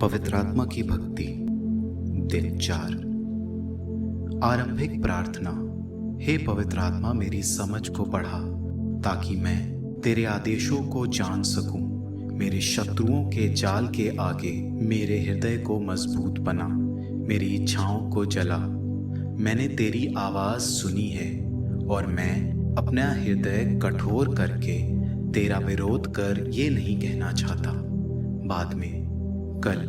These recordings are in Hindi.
पवित्र आत्मा की भक्ति दिन 4। आरंभिक प्रार्थना। हे पवित्र आत्मा, मेरी समझ को बढ़ा ताकि मैं तेरे आदेशों को जान सकूं। मेरे शत्रुओं के जाल के आगे मेरे हृदय को मजबूत बना, मेरी इच्छाओं को जला। मैंने तेरी आवाज सुनी है और मैं अपना हृदय कठोर करके तेरा विरोध कर ये नहीं कहना चाहता बाद में, कल,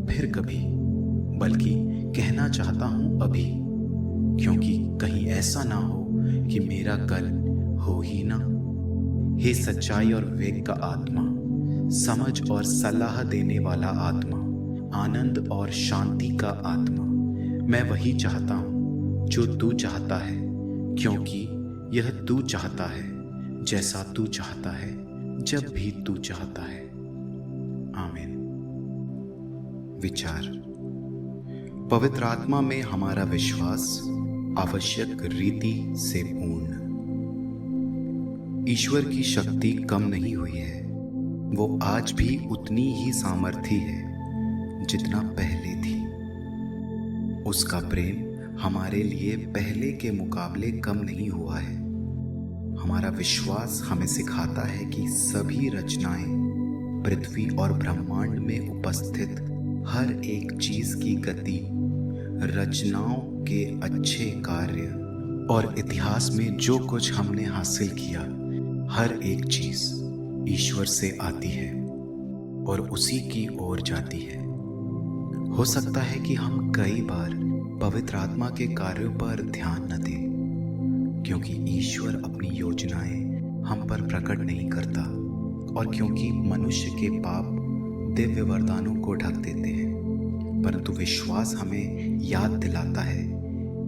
फिर कभी, बल्कि कहना चाहता हूं अभी, क्योंकि कहीं ऐसा ना हो कि मेरा कल हो ही ना। हे सच्चाई और विवेक का आत्मा, समझ और सलाह देने वाला आत्मा, आनंद और शांति का आत्मा, मैं वही चाहता हूं जो तू चाहता है, क्योंकि यह तू चाहता है, जैसा तू चाहता है, जब भी तू चाहता है। आमीन। विचार। पवित्र आत्मा में हमारा विश्वास आवश्यक रीति से पूर्ण। ईश्वर की शक्ति कम नहीं हुई है, वो आज भी उतनी ही सामर्थी है जितना पहले थी। उसका प्रेम हमारे लिए पहले के मुकाबले कम नहीं हुआ है। हमारा विश्वास हमें सिखाता है कि सभी रचनाएं, पृथ्वी और ब्रह्मांड में उपस्थित हर एक चीज की गति, रचनाओं के अच्छे कार्य और इतिहास में जो कुछ हमने हासिल किया, हर एक चीज ईश्वर से आती है और उसी की ओर जाती है। हो सकता है कि हम कई बार पवित्र आत्मा के कार्यों पर ध्यान न दें, क्योंकि ईश्वर अपनी योजनाएं हम पर प्रकट नहीं करता और क्योंकि मनुष्य के पाप दिव्य वरदानों को ढक देते हैं। परंतु विश्वास हमें याद दिलाता है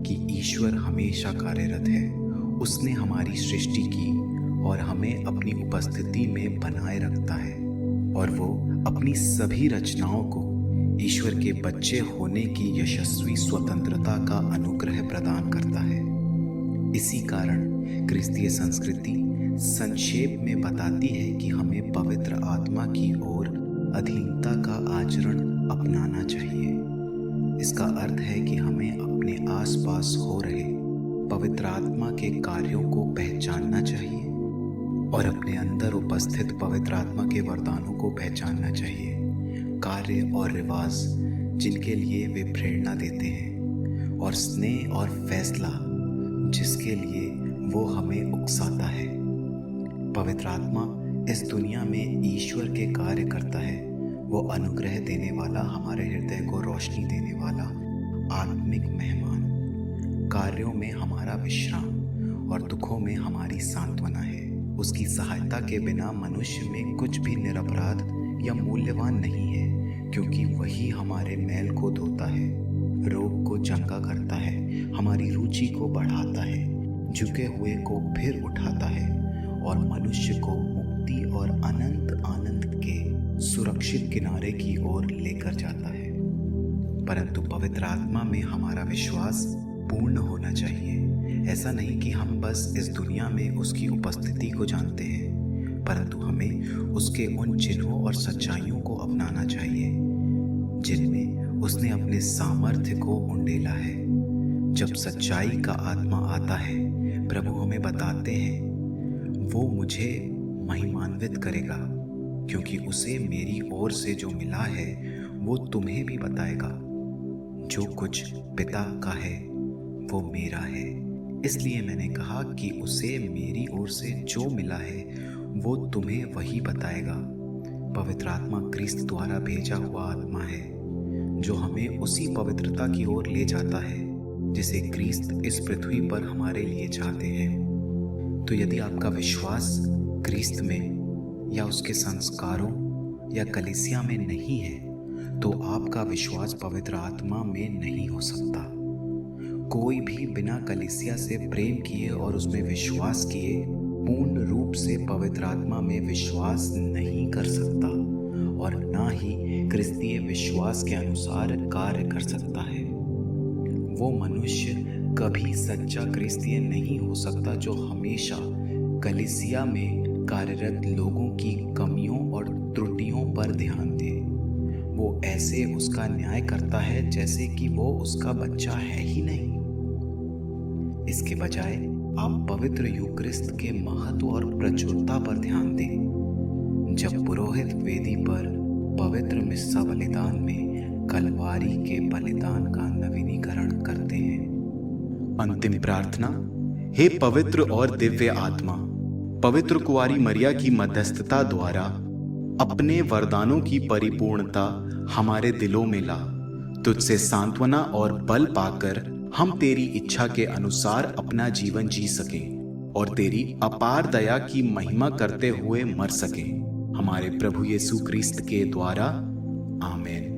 कि ईश्वर हमेशा कार्यरत है। उसने हमारी सृष्टि की और हमें अपनी उपस्थिति में बनाए रखता है, और वो अपनी सभी रचनाओं को ईश्वर के बच्चे होने की यशस्वी स्वतंत्रता का अनुग्रह प्रदान करता है। इसी कारण क्रिस्तीय संस्कृति संक्षेप में बताती है कि हमें पवित्र आत्मा की ओर अधीनता का आचरण अपनाना चाहिए। इसका अर्थ है कि हमें अपने आसपास हो रहे पवित्र आत्मा के कार्यों को पहचानना चाहिए और अपने अंदर उपस्थित पवित्र आत्मा के वरदानों को पहचानना चाहिए। कार्य और रिवाज जिनके लिए वे प्रेरणा देते हैं, और स्नेह और फैसला जिसके लिए वो हमें उकसाता है। पवित्र आत्मा इस दुनिया में ईश्वर के कार्य करता है। वो अनुग्रह देने वाला, हमारे हृदय को रोशनी देने वाला आत्मिक मेहमान, कार्यों में हमारा विश्राम और दुखों में हमारी सांत्वना है। उसकी सहायता के बिना मनुष्य में कुछ भी निरपराध या मूल्यवान नहीं है, क्योंकि वही हमारे मैल को धोता है, रोग को चंगा करता है, हमारी रुचि को बढ़ाता है, झुके हुए को फिर उठाता है और मनुष्य को मुक्ति और अनंत आनंद के सुरक्षित किनारे की ओर लेकर जाता है। परंतु पवित्र आत्मा में हमारा विश्वास पूर्ण होना चाहिए। ऐसा नहीं कि हम बस इस दुनिया में उसकी उपस्थिति को जानते हैं, परंतु हमें उसके उन चिन्हों और सच्चाइयों को अपनाना चाहिए जिनमें उसने अपने सामर्थ्य को उंडेला है। जब सच्चाई का आत्मा आता है, प्रभु हमें बताते हैं वो मुझे महिमान्वित करेगा, क्योंकि उसे मेरी ओर से जो मिला है वो तुम्हें भी बताएगा। जो कुछ पिता का है वो मेरा है, इसलिए मैंने कहा कि उसे मेरी ओर से जो मिला है वो तुम्हें वही बताएगा। पवित्र आत्मा क्रिस्त द्वारा भेजा हुआ आत्मा है जो हमें उसी पवित्रता की ओर ले जाता है जिसे क्रिस्त इस पृथ्वी पर हमारे लिए चाहते हैं। तो यदि आपका विश्वास क्रिस्त में या उसके संस्कारों या कलीसिया में नहीं है, तो आपका विश्वास पवित्र आत्मा में नहीं हो सकता। कोई भी बिना कलीसिया से प्रेम किए और उसमें विश्वास किए पूर्ण रूप से पवित्र आत्मा में विश्वास नहीं कर सकता और ना ही क्रिस्तीय विश्वास के अनुसार कार्य कर सकता है। वो मनुष्य कभी सच्चा क्रिस्तीय नहीं हो सकता जो हमेशा कलीसिया में कार्यरत लोगों की कमियों और त्रुटियों पर ध्यान दे। वो ऐसे उसका न्याय करता है जैसे कि वो उसका बच्चा है ही नहीं। इसके बजाय आप पवित्र यूक्रिस्ट के महत्व और प्रचुरता पर ध्यान दें। जब पुरोहित वेदी पर पवित्र मिस्सा बलिदान में कलवारी के बलिदान का नवीनीकरण करते हैं। अंतिम प्रार्थना। हे पवित्र और दिव्य आत्मा, पवित्र कुंवारी मरिया की मध्यस्थता द्वारा अपने वरदानों की परिपूर्णता हमारे दिलों में ला। तुझसे सांत्वना और बल पाकर हम तेरी इच्छा के अनुसार अपना जीवन जी सकें और तेरी अपार दया की महिमा करते हुए मर सकें। हमारे प्रभु यीशु क्रिस्त के द्वारा, आमीन।